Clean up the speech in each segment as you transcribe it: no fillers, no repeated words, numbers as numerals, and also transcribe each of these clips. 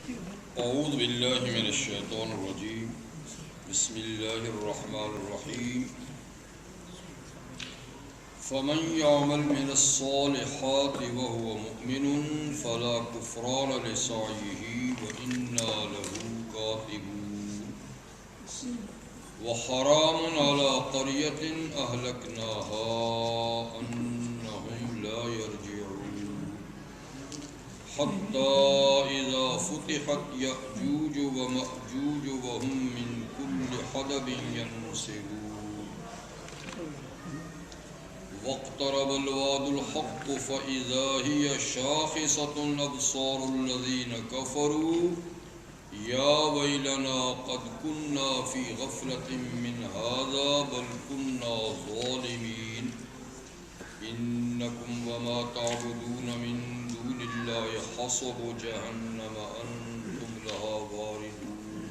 اعوذ باللہ من الشیطان الرجیم بسم اللہ الرحمن الرحیم فمن يعمل من الصالحات وهو مؤمن فلا كفران لسعيه وإنا له كاتبون وحرام على قرية أهلكناها أنهم لا يرجعون حتى إذا فتحت يأجوج ومأجوج وهم من كل حدب ينسلون واقترب الوعد الحق فإذا هي شاخصة أبصار الذين كفروا يا ويلنا قد كنا في غفلة من هذا بل كنا ظالمين إنكم وما تعبدون من دون الله حصب جهنم أنتم لها واردون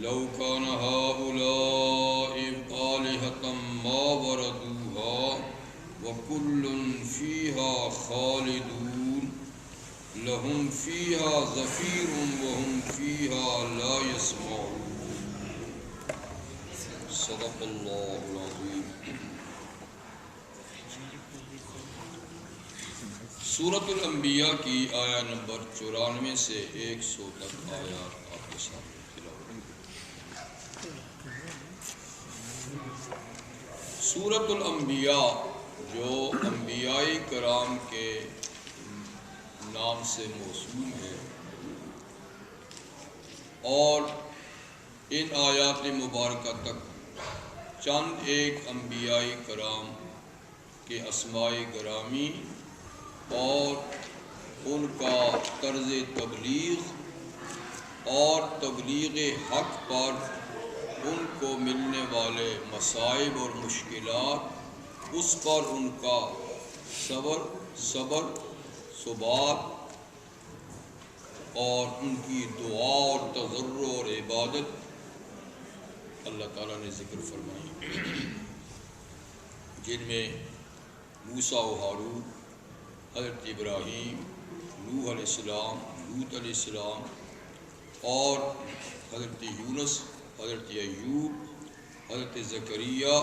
لو كان هؤلاء آلهة ما وردوها وكل فيها خالدون لهم فيها زفير وهم فيها لا يسمعون صدق الله العظيم. سورۃ الانبیاء کی آیا نمبر 94 سے 100 تک آیات آپ کے سامنے تلاوت. سورۃ الانبیاء جو انبیاء کرام کے نام سے موسوم ہے اور ان آیات مبارکہ تک چند ایک انبیاء کرام کے اسماء گرامی اور ان کا طرز تبلیغ اور تبلیغ حق پر ان کو ملنے والے مصائب اور مشکلات، اس پر ان کا صبر ثبات اور ان کی دعا اور تضرع اور عبادت اللہ تعالیٰ نے ذکر فرمائی، جن میں موسیٰ و ہارون، حضرت ابراہیم، نوح علیہ السلام، لوط علیہ السلام اور حضرت یونس، حضرت ایوب، حضرت زکریا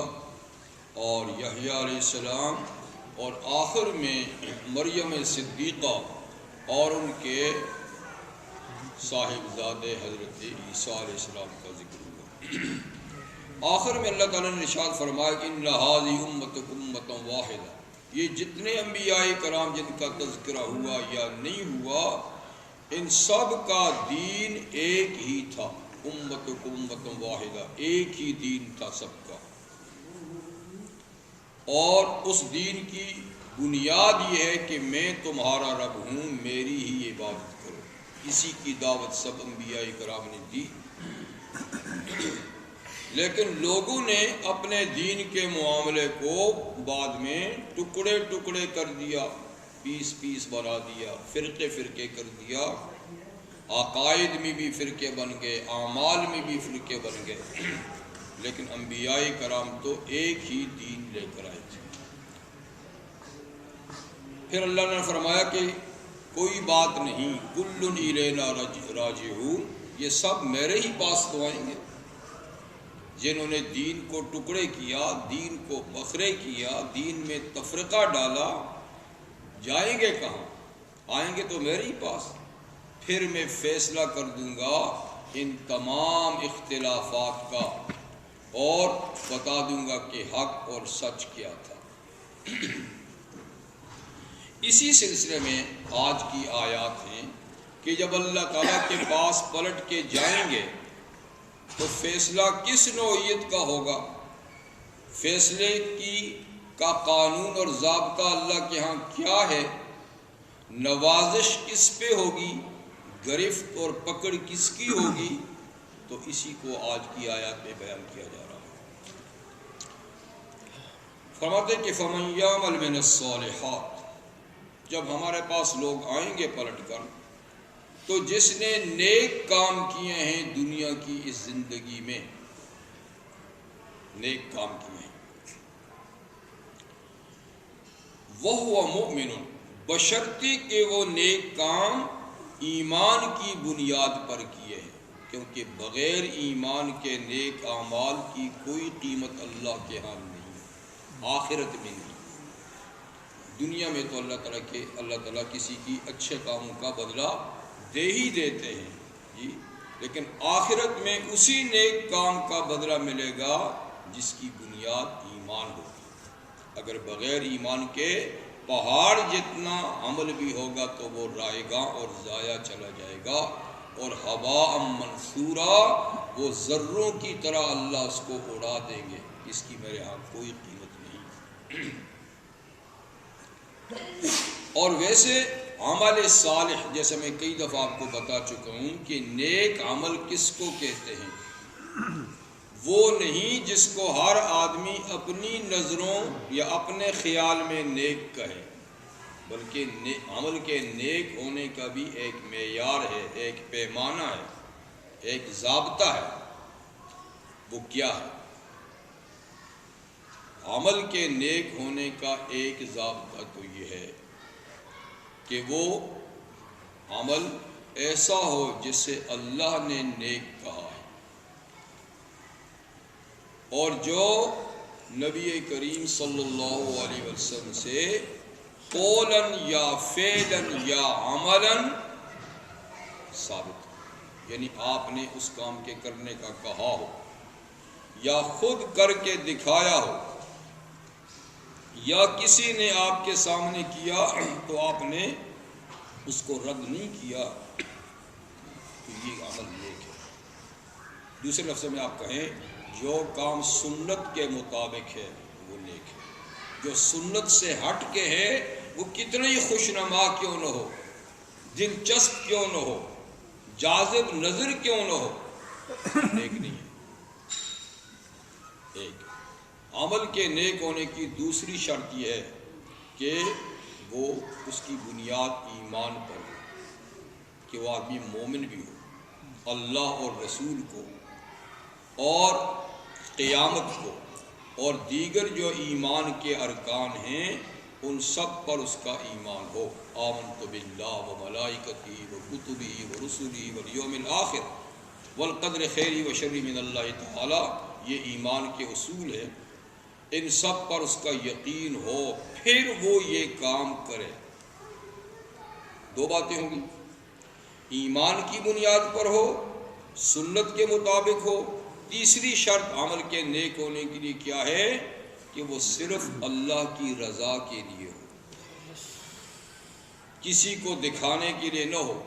اور یحییٰ علیہ السلام اور آخر میں مریم صدیقہ اور ان کے صاحبزادے حضرت عیسیٰ علیہ السلام کا ذکر ہوا. آخر میں اللہ تعالیٰ نے ارشاد فرمایا کہ ان هذه امتکم امۃ واحدہ، یہ جتنے انبیاء کرام جن کا تذکرہ ہوا یا نہیں ہوا، ان سب کا دین ایک ہی تھا. امتکم امۃ واحدہ، ایک ہی دین تھا سب کا، اور اس دین کی بنیاد یہ ہے کہ میں تمہارا رب ہوں، میری ہی عبادت کرو. اسی کی دعوت سب انبیاء کرام نے دی، لیکن لوگوں نے اپنے دین کے معاملے کو بعد میں ٹکڑے ٹکڑے کر دیا، پیس بنا دیا، فرقے کر دیا. عقائد میں بھی فرقے بن گئے، اعمال میں بھی فرقے بن گئے، لیکن انبیاء کرام تو ایک ہی دین لے کر آئے تھے. پھر اللہ نے فرمایا کہ کوئی بات نہیں، کل الینا راجعون، یہ سب میرے ہی پاس تو آئیں گے. جنہوں نے دین کو ٹکڑے کیا، دین کو بکھرے کیا، دین میں تفرقہ ڈالا، جائیں گے کہاں؟ آئیں گے تو میرے ہی پاس. پھر میں فیصلہ کر دوں گا ان تمام اختلافات کا اور بتا دوں گا کہ حق اور سچ کیا تھا. اسی سلسلے میں آج کی آیات ہیں کہ جب اللہ تعالیٰ کے پاس پلٹ کے جائیں گے تو فیصلہ کس نوعیت کا ہوگا؟ فیصلے کا قانون اور ضابطہ اللہ کے ہاں کیا ہے؟ نوازش کس پہ ہوگی؟ گرفت اور پکڑ کس کی ہوگی؟ تو اسی کو آج کی آیات میں بیان کیا جا رہا ہے. فرماتے کہ فمن یعمل من الصالحات، جب ہمارے پاس لوگ آئیں گے پلٹ کر، تو جس نے نیک کام کیے ہیں دنیا کی اس زندگی میں، نیک کام کیے ہیں، وَهُوَ مُؤْمِنٌ، بشرطی کہ وہ نیک کام ایمان کی بنیاد پر کیے ہیں، کیونکہ بغیر ایمان کے نیک اعمال کی کوئی قیمت اللہ کے ہاں نہیں، آخرت میں نہیں۔ دنیا میں تو اللہ تعالیٰ کسی کی اچھے کاموں کا بدلہ دے ہی دیتے ہیں جی، لیکن آخرت میں اسی نیک کام کا بدلہ ملے گا جس کی بنیاد ایمان ہوگی۔ اگر بغیر ایمان کے پہاڑ جتنا عمل بھی ہوگا تو وہ رائے گا اور ضائع چلا جائے گا، اور ہوا منصورہ، وہ ذروں کی طرح اللہ اس کو اڑا دیں گے، اس کی میرے ہاں کوئی قیمت نہیں۔ اور ویسے عمل صالح، جیسے میں کئی دفعہ آپ کو بتا چکا ہوں کہ نیک عمل کس کو کہتے ہیں، وہ نہیں جس کو ہر آدمی اپنی نظروں یا اپنے خیال میں نیک کہے، بلکہ عمل کے نیک ہونے کا بھی ایک معیار ہے، ایک پیمانہ ہے، ایک ضابطہ ہے۔ وہ کیا ہے؟ عمل کے نیک ہونے کا ایک ضابطہ تو یہ ہے کہ وہ عمل ایسا ہو جسے اللہ نے نیک کہا ہے، اور جو نبی کریم صلی اللہ علیہ وسلم سے قولاً یا فعلاً یا عملاً ثابت ہو، یعنی آپ نے اس کام کے کرنے کا کہا ہو، یا خود کر کے دکھایا ہو، یا کسی نے آپ کے سامنے کیا تو آپ نے اس کو رد نہیں کیا، تو یہ عمل نیک ہے۔ دوسرے لفظ میں آپ کہیں جو کام سنت کے مطابق ہے وہ نیک ہے، جو سنت سے ہٹ کے ہے وہ کتنا ہی خوشنما کیوں نہ ہو، دلچسپ کیوں نہ ہو، جاذب نظر کیوں نہ ہو، نیک نہیں ہے۔ ایک عمل کے نیک ہونے کی دوسری شرط یہ ہے کہ وہ اس کی بنیاد ایمان پر ہو، کہ وہ آدمی مومن بھی ہو، اللہ اور رسول کو اور قیامت کو اور دیگر جو ایمان کے ارکان ہیں ان سب پر اس کا ایمان ہو۔ آمنت باللہ و ملائکتہ و کتبہ و رسلہ والیوم الآخر والقدر خیر و شر من اللہ تعالی، یہ ایمان کے اصول ہے، ان سب پر اس کا یقین ہو، پھر وہ یہ کام کرے۔ دو باتیں ہوں گی، ایمان کی بنیاد پر ہو، سنت کے مطابق ہو، تیسری شرط عمل کے نیک ہونے کے لیے کیا ہے کہ وہ صرف اللہ کی رضا کے لیے ہو، کسی کو دکھانے کے لیے نہ ہو،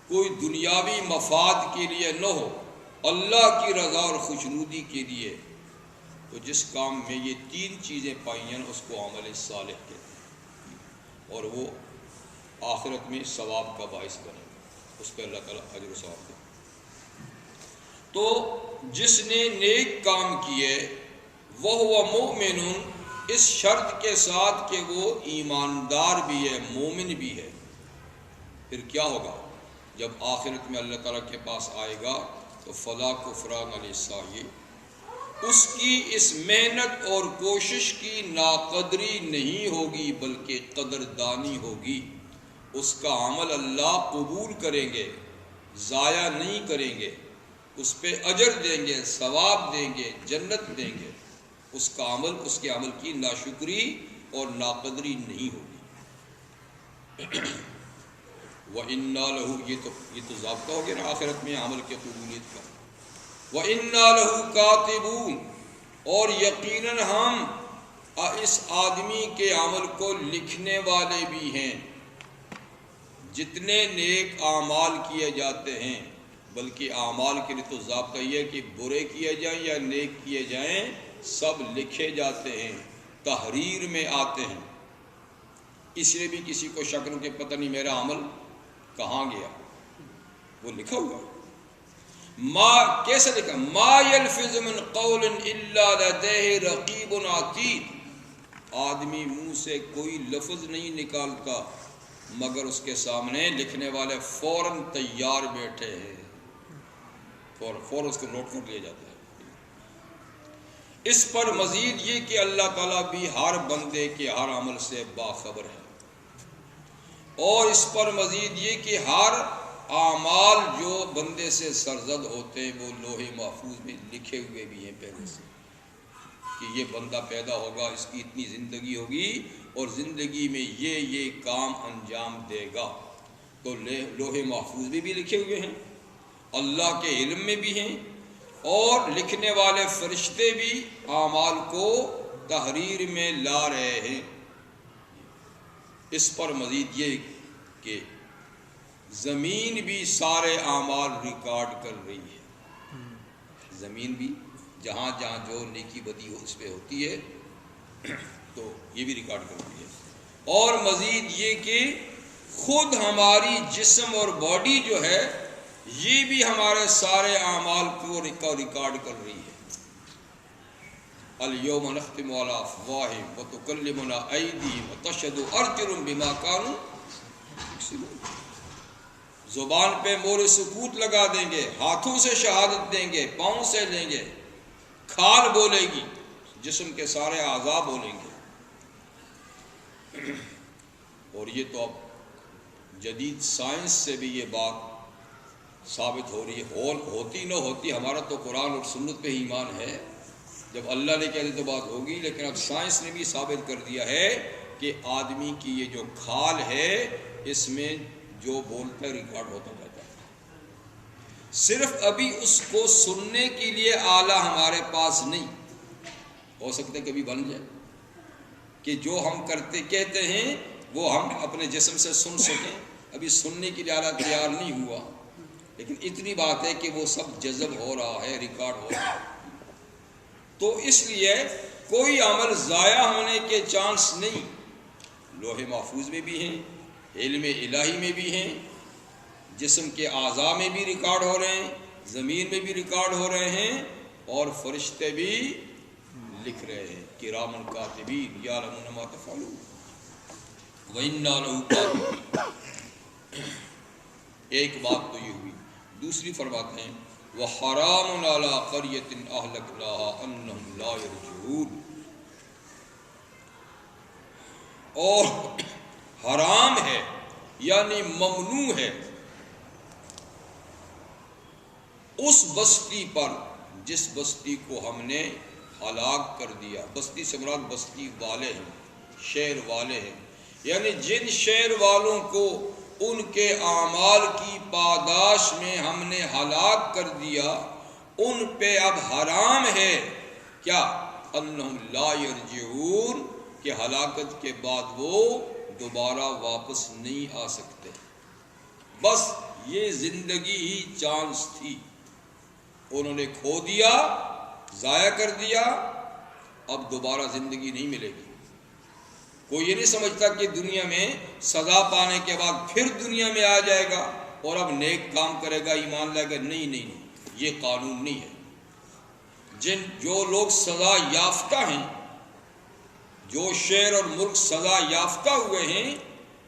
کوئی دنیاوی مفاد کے لیے نہ ہو، اللہ کی رضا اور خوشنودی کے لیے۔ تو جس کام میں یہ تین چیزیں پائی ہیں اس کو عمل صالح کہتے ہیں، اور وہ آخرت میں ثواب کا باعث بنے، اس پہ اللہ تعالیٰ اجر و ثواب دے۔ تو جس نے نیک کام کیے وہ مؤمن، اس شرط کے ساتھ کہ وہ ایماندار بھی ہے، مومن بھی ہے، پھر کیا ہوگا جب آخرت میں اللہ تعالیٰ کے پاس آئے گا تو فلا کفران لسعی، اس کی اس محنت اور کوشش کی ناقدری نہیں ہوگی بلکہ قدردانی ہوگی، اس کا عمل اللہ قبول کریں گے، ضائع نہیں کریں گے، اس پہ اجر دیں گے، ثواب دیں گے، جنت دیں گے، اس کا عمل، اس کے عمل کی ناشکری اور ناقدری نہیں ہوگی۔ وَإِنَّا لَهُ، یہ تو ضابطہ ہو گیا نا آخرت میں عمل کی قبولیت کا۔ وَإِنَّا لَهُ كَاتِبُونَ، اور یقیناً ہم اس آدمی کے عمل کو لکھنے والے بھی ہیں۔ جتنے نیک اعمال کیے جاتے ہیں، بلکہ اعمال کے لیے تو ضابطہ یہ ہے کہ برے کیے جائیں یا نیک کیے جائیں، سب لکھے جاتے ہیں، تحریر میں آتے ہیں۔ اس لیے بھی کسی کو شک کہ پتہ نہیں میرا عمل کہاں گیا، وہ لکھا ہوا ہے۔ ما کیسے لکھا؟ ما یلفظ من قول الا لدیہ رقیب عتید، آدمی منہ سے کوئی لفظ نہیں نکالتا مگر اس کے سامنے لکھنے والے فوراً تیار بیٹھے ہیں، فوراً اس کو نوٹ کر لیا جاتا ہے۔ اس پر مزید یہ کہ اللہ تعالیٰ بھی ہر بندے کے ہر عمل سے باخبر ہے، اور اس پر مزید یہ کہ ہر اعمال جو بندے سے سرزد ہوتے ہیں وہ لوح محفوظ میں لکھے ہوئے بھی ہیں پہلے سے، کہ یہ بندہ پیدا ہوگا، اس کی اتنی زندگی ہوگی اور زندگی میں یہ کام انجام دے گا، تو لوح محفوظ میں بھی لکھے ہوئے ہیں، اللہ کے علم میں بھی ہیں، اور لکھنے والے فرشتے بھی اعمال کو تحریر میں لا رہے ہیں۔ اس پر مزید یہ کہ زمین بھی سارے اعمال ریکارڈ کر رہی ہے، زمین بھی جہاں جہاں جو نیکی بدی ہو اس پہ ہوتی ہے تو یہ بھی ریکارڈ کر رہی ہے۔ اور مزید یہ کہ خود ہماری جسم اور باڈی جو ہے یہ بھی ہمارے سارے اعمال کو ریکارڈ کر رہی ہے۔ الیوم نختم علی افواہہم وتکلمنا ایدیہم وتشہد ارجلہم بما کانوا یکسبون، زبان پہ مہر سکوت لگا دیں گے، ہاتھوں سے شہادت دیں گے، پاؤں سے لیں گے، کھال بولے گی، جسم کے سارے اعضاء بولیں گے۔ اور یہ تو اب جدید سائنس سے بھی یہ بات ثابت ہو رہی ہے، ہوتی نہ ہوتی، ہمارا تو قرآن اور سنت پہ ہی ایمان ہے، جب اللہ نے کہہ دی تو بات ہوگی، لیکن اب سائنس نے بھی ثابت کر دیا ہے کہ آدمی کی یہ جو کھال ہے اس میں جو بولتا ہے ریکارڈ ہوتا جاتا ہے، صرف ابھی اس کو سننے کے لیے آلہ ہمارے پاس نہیں، ہو سکتا ہے کبھی بن جائے کہ جو ہم کہتے ہیں وہ ہم اپنے جسم سے سن سکیں، ابھی سننے کے لیے آلہ تیار نہیں ہوا، لیکن اتنی بات ہے کہ وہ سب جذب ہو رہا ہے، ریکارڈ ہو رہا ہے۔ تو اس لیے کوئی عمل ضائع ہونے کے چانس نہیں، لوح محفوظ میں بھی ہیں، علم الہی میں بھی ہیں، جسم کے اعضاء میں بھی ریکارڈ ہو رہے ہیں، زمین میں بھی ریکارڈ ہو رہے ہیں، اور فرشتے بھی لکھ رہے ہیں، کرامن کاتبین یعلمون ما تفعلون وَإِنَّا لَهُ كَاتِبُونَ۔ ایک بات تو یہ ہوئی، دوسری فرماتے ہیں وَحَرَامٌ عَلَىٰ قَرْيَةٍ أَهْلَكْنَاهَا أَنَّهُمْ لَا يَرْجِعُونَ، اور حرام ہے یعنی ممنوع ہے اس بستی پر جس بستی کو ہم نے ہلاک کر دیا، بستی سے مراد بستی والے ہیں، شہر والے ہیں، یعنی جن شہر والوں کو ان کے اعمال کی پاداش میں ہم نے ہلاک کر دیا، ان پہ اب حرام ہے کیا؟ انہم لا یرجعون، کہ ہلاکت کے بعد وہ دوبارہ واپس نہیں آ سکتے، بس یہ زندگی ہی چانس تھی، انہوں نے کھو دیا، ضائع کر دیا، اب دوبارہ زندگی نہیں ملے گی۔ کوئی یہ نہیں سمجھتا کہ دنیا میں سزا پانے کے بعد پھر دنیا میں آ جائے گا اور اب نیک کام کرے گا، ایمان لائے گا، نہیں، یہ قانون نہیں ہے۔ جو لوگ سزا یافتہ ہیں، جو شہر اور ملک سزا یافتہ ہوئے ہیں،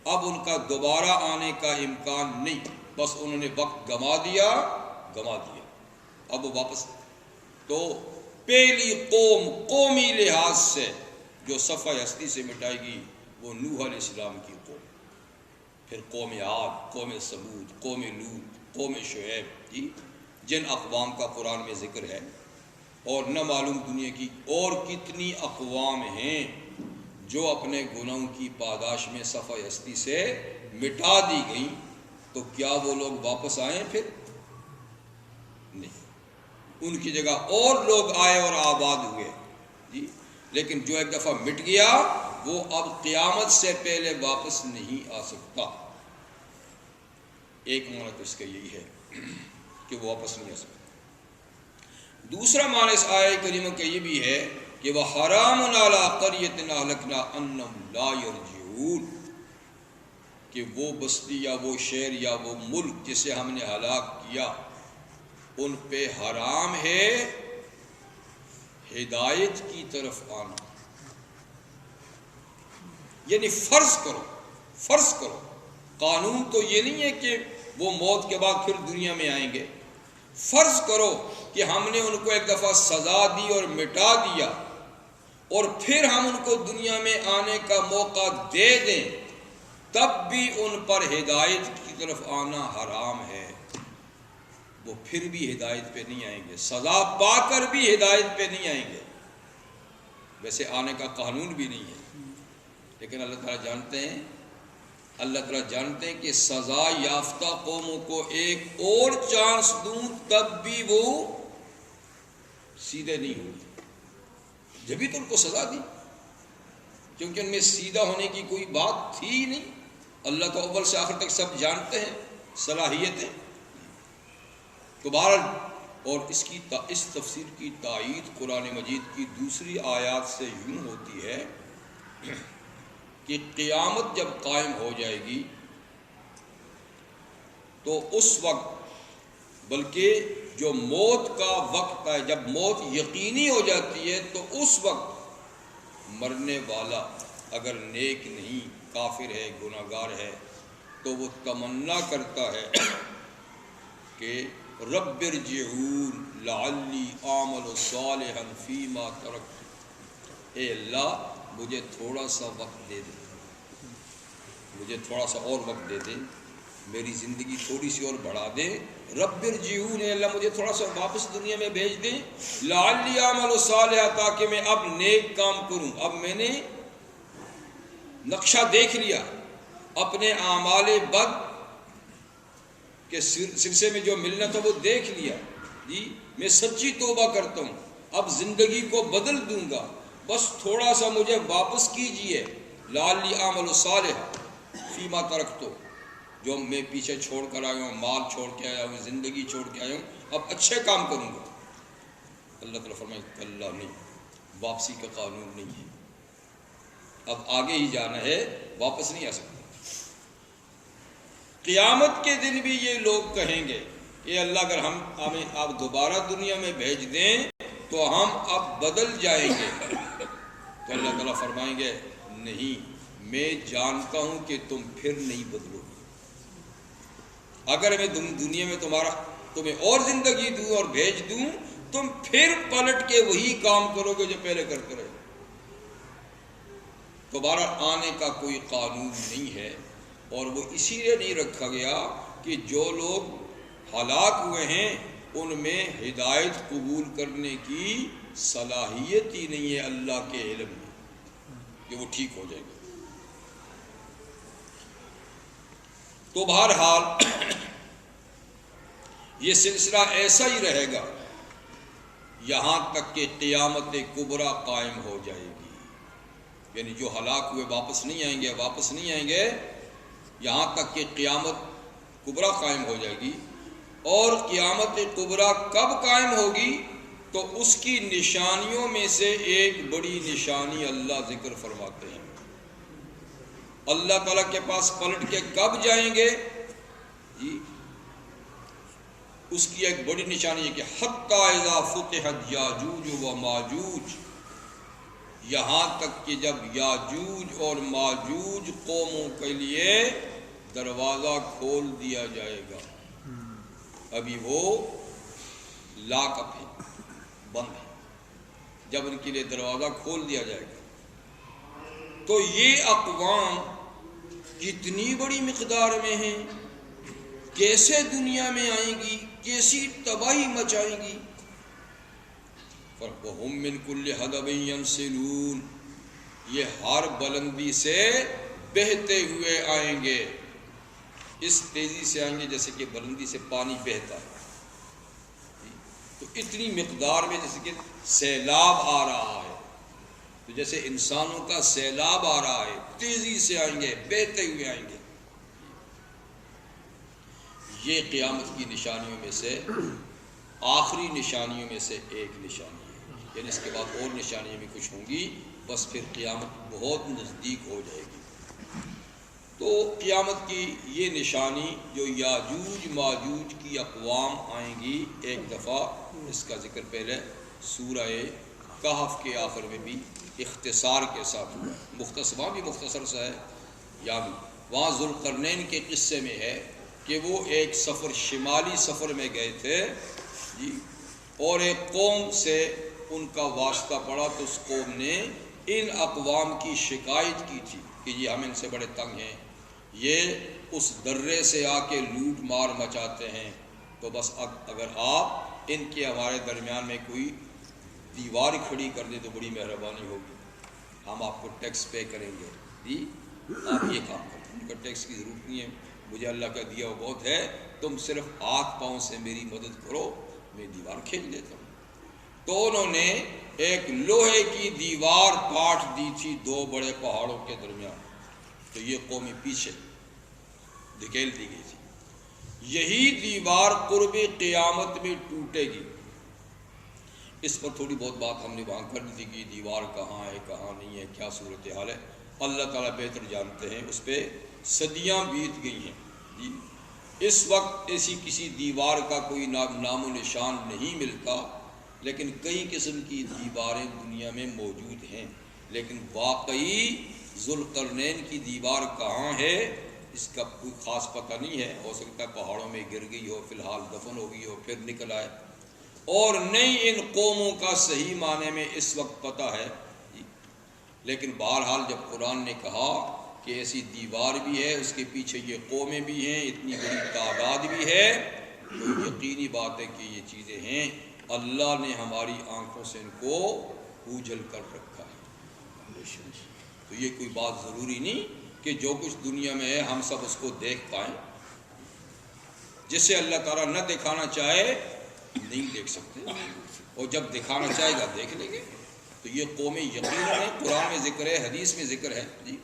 اب ان کا دوبارہ آنے کا امکان نہیں، بس انہوں نے وقت گما دیا، اب وہ واپس۔ تو پہلی قومی لحاظ سے جو صفحہ ہستی سے مٹائے گی وہ نوح علیہ السلام کی قوم، پھر قوم عاد، قوم ثمود، قوم لوط، قوم شعیب، جن اقوام کا قرآن میں ذکر ہے، اور نہ معلوم دنیا کی اور کتنی اقوام ہیں جو اپنے گناہوں کی پاداش میں صفحہ ہستی سے مٹا دی گئیں، تو کیا وہ لوگ واپس آئیں؟ پھر نہیں، ان کی جگہ اور لوگ آئے اور آباد ہوئے، لیکن جو ایک دفعہ مٹ گیا وہ اب قیامت سے پہلے واپس نہیں آ سکتا۔ ایک معنی تو اس کا یہی ہے کہ وہ واپس نہیں آ سکتا۔ دوسرا معنی اس آیہ کریمہ کا یہ بھی ہے کہ وَحَرَامٌ عَلَىٰ قَرْيَةٍ أَهْلَكْنَاهَا أَنَّهُمْ لَا يَرْجِعُونَ، کہ وہ بستی یا وہ شہر یا وہ ملک جسے ہم نے ہلاک کیا، ان پہ حرام ہے ہدایت کی طرف آنا، یعنی فرض کرو، قانون تو یہ نہیں ہے کہ وہ موت کے بعد پھر دنیا میں آئیں گے، فرض کرو کہ ہم نے ان کو ایک دفعہ سزا دی اور مٹا دیا، اور پھر ہم ان کو دنیا میں آنے کا موقع دے دیں، تب بھی ان پر ہدایت کی طرف آنا حرام ہے، وہ پھر بھی ہدایت پہ نہیں آئیں گے، سزا پا کر بھی ہدایت پہ نہیں آئیں گے، ویسے آنے کا قانون بھی نہیں ہے، لیکن اللہ تعالیٰ جانتے ہیں کہ سزا یافتہ قوموں کو ایک اور چانس دوں تب بھی وہ سیدھے نہیں ہوئے، جبھی تو ان کو سزا دی، کیونکہ ان میں سیدھا ہونے کی کوئی بات تھی ہی نہیں۔ اللہ تو اول سے آخر تک سب جانتے ہیں، صلاحیتیں تو بہرحال، اور اس تفسیر کی تائید قرآن مجید کی دوسری آیات سے یوں ہوتی ہے کہ قیامت جب قائم ہو جائے گی تو اس وقت، بلکہ جو موت کا وقت ہے، جب موت یقینی ہو جاتی ہے تو اس وقت مرنے والا اگر نیک نہیں، کافر ہے، گناہگار ہے، تو وہ تمنا کرتا ہے کہ رب ارجعون لعلی اعمل صالحا فیما ترکت، اے اللہ مجھے تھوڑا سا وقت دے دے، مجھے تھوڑا سا اور وقت دے دے، میری زندگی تھوڑی سی اور بڑھا دے، رب ارجعون، اے اللہ مجھے تھوڑا سا واپس دنیا میں بھیج دیں، لعلی اعمل صالحا، تاکہ میں اب نیک کام کروں، اب میں نے نقشہ دیکھ لیا، اپنے اعمال بد کے سلسلے میں جو ملنا تھا وہ دیکھ لیا، جی میں سچی توبہ کرتا ہوں، اب زندگی کو بدل دوں گا، بس تھوڑا سا مجھے واپس کیجئے، لعلی اعمل صالحا فیما ترکت، جو میں پیچھے چھوڑ کر آیا ہوں، مال چھوڑ کے آیا ہوں، زندگی چھوڑ کے آیا ہوں، اب اچھے کام کروں گا۔ اللہ تعالیٰ فرمائے اللہ نہیں، واپسی کا قانون نہیں ہے، اب آگے ہی جانا ہے، واپس نہیں آ سکتا۔ قیامت کے دن بھی یہ لوگ کہیں گے کہ اللہ اگر ہمیں آپ دوبارہ دنیا میں بھیج دیں تو ہم اب بدل جائیں گے، تو اللہ تعالیٰ فرمائیں گے نہیں، میں جانتا ہوں کہ تم پھر نہیں بدلو گے، اگر میں دنیا میں تمہیں اور زندگی دوں اور بھیج دوں، تم پھر پلٹ کے وہی کام کرو گے جو پہلے کرتے رہے، دوبارہ آنے کا کوئی قانون نہیں ہے، اور وہ اسی لیے نہیں رکھا گیا کہ جو لوگ ہلاک ہوئے ہیں ان میں ہدایت قبول کرنے کی صلاحیت ہی نہیں ہے اللہ کے علم میں کہ وہ ٹھیک ہو جائے گا۔ تو بہرحال یہ سلسلہ ایسا ہی رہے گا یہاں تک کہ قیامت کبریٰ قائم ہو جائے گی، یعنی جو ہلاک ہوئے واپس نہیں آئیں گے یہاں تک کہ قیامت کبریٰ قائم ہو جائے گی۔ اور قیامت کبریٰ کب قائم ہوگی؟ تو اس کی نشانیوں میں سے ایک بڑی نشانی اللہ ذکر فرماتے ہیں، اللہ تعالیٰ کے پاس پلٹ کے کب جائیں گے؟ جی اس کی ایک بڑی نشانی ہے کہ حتی اذا فتحت یاجوج و ماجوج، یہاں تک کہ جب یاجوج اور ماجوج قوموں کے لیے دروازہ کھول دیا جائے گا، ابھی وہ لاک اپ ہے، بند ہے، جب ان کے لیے دروازہ کھول دیا جائے گا تو یہ اقوام کتنی بڑی مقدار میں ہیں، کیسے دنیا میں آئیں گی، کیسی تباہی مچائیں گی۔ وَهُمْ مِنْ كُلِّ حَدَبٍ يَنْسِلُونَ، یہ ہر بلندی سے بہتے ہوئے آئیں گے، اس تیزی سے آئیں گے جیسے کہ بلندی سے پانی بہتا ہے، تو اتنی مقدار میں جیسے کہ سیلاب آ رہا ہے، تو جیسے انسانوں کا سیلاب آ رہا ہے، تیزی سے آئیں گے، بہتے ہوئے آئیں گے۔ یہ قیامت کی نشانیوں میں سے آخری نشانیوں میں سے ایک نشانی ہے، یعنی اس کے بعد اور نشانیاں بھی کچھ ہوں گی، بس پھر قیامت بہت نزدیک ہو جائے گی۔ تو قیامت کی یہ نشانی جو یاجوج ماجوج کی اقوام آئیں گی، ایک دفعہ اس کا ذکر پہلے سورہ کہف کے آخر میں بھی اختصار کے ساتھ ہوا، مختصر بھی مختصر سا ہے، یا بھی وہاں ذوالقرنین کے قصے میں ہے کہ وہ ایک سفر، شمالی سفر میں گئے تھے جی، اور ایک قوم سے ان کا واسطہ پڑا، تو اس قوم نے ان اقوام کی شکایت کی تھی کہ جی ہم ان سے بڑے تنگ ہیں، یہ اس درے سے آ کے لوٹ مار مچاتے ہیں، تو بس اگر آپ ان کے ہمارے درمیان میں کوئی دیوار کھڑی کر دیں تو بڑی مہربانی ہوگی، ہم آپ کو ٹیکس پے کریں گے، جی آپ یہ کام کریں۔ ان کا ٹیکس کی ضرورت نہیں ہے، مجھے اللہ کا دیا ہوا بہت ہے، تم صرف ہاتھ پاؤں سے میری مدد کرو، میں دیوار کھینچ دیتا ہوں۔ تو انہوں نے ایک لوہے کی دیوار کاٹ دی تھی دو بڑے پہاڑوں کے درمیان، تو یہ قومی پیچھے دھکیل دی گئی تھی۔ یہی دیوار قرب قیامت میں ٹوٹے گی۔ اس پر تھوڑی بہت بات ہم نے وہاں کر دی تھی کہ دیوار کہاں ہے کہاں نہیں ہے، کیا صورتحال ہے، اللہ تعالیٰ بہتر جانتے ہیں، اس پہ صدیاں بیت گئی ہیں جی۔ اس وقت ایسی کسی دیوار کا کوئی نام و نشان نہیں ملتا، لیکن کئی قسم کی دیواریں دنیا میں موجود ہیں، لیکن واقعی ذوالقرنین کی دیوار کہاں ہے اس کا کوئی خاص پتہ نہیں ہے۔ ہو سکتا ہے پہاڑوں میں گر گئی ہو، فی الحال دفن ہو گئی ہو، پھر نکل آئے، اور نہیں ان قوموں کا صحیح معنی میں اس وقت پتہ ہے جی۔ لیکن بہرحال جب قرآن نے کہا کہ ایسی دیوار بھی ہے، اس کے پیچھے یہ قومیں بھی ہیں، اتنی بڑی تعداد بھی ہے، تو یقینی بات ہے کہ یہ چیزیں ہیں، اللہ نے ہماری آنکھوں سے ان کو اوجھل کر رکھا ہے۔ تو یہ کوئی بات ضروری نہیں کہ جو کچھ دنیا میں ہے ہم سب اس کو دیکھ پائیں، جسے اللہ تعالیٰ نہ دکھانا چاہے نہیں دیکھ سکتے، اور جب دکھانا چاہے گا دیکھ لیں گے۔ تو یہ قومیں یقیناً ہے، قرآن میں ذکر ہے، حدیث میں ذکر ہے جی۔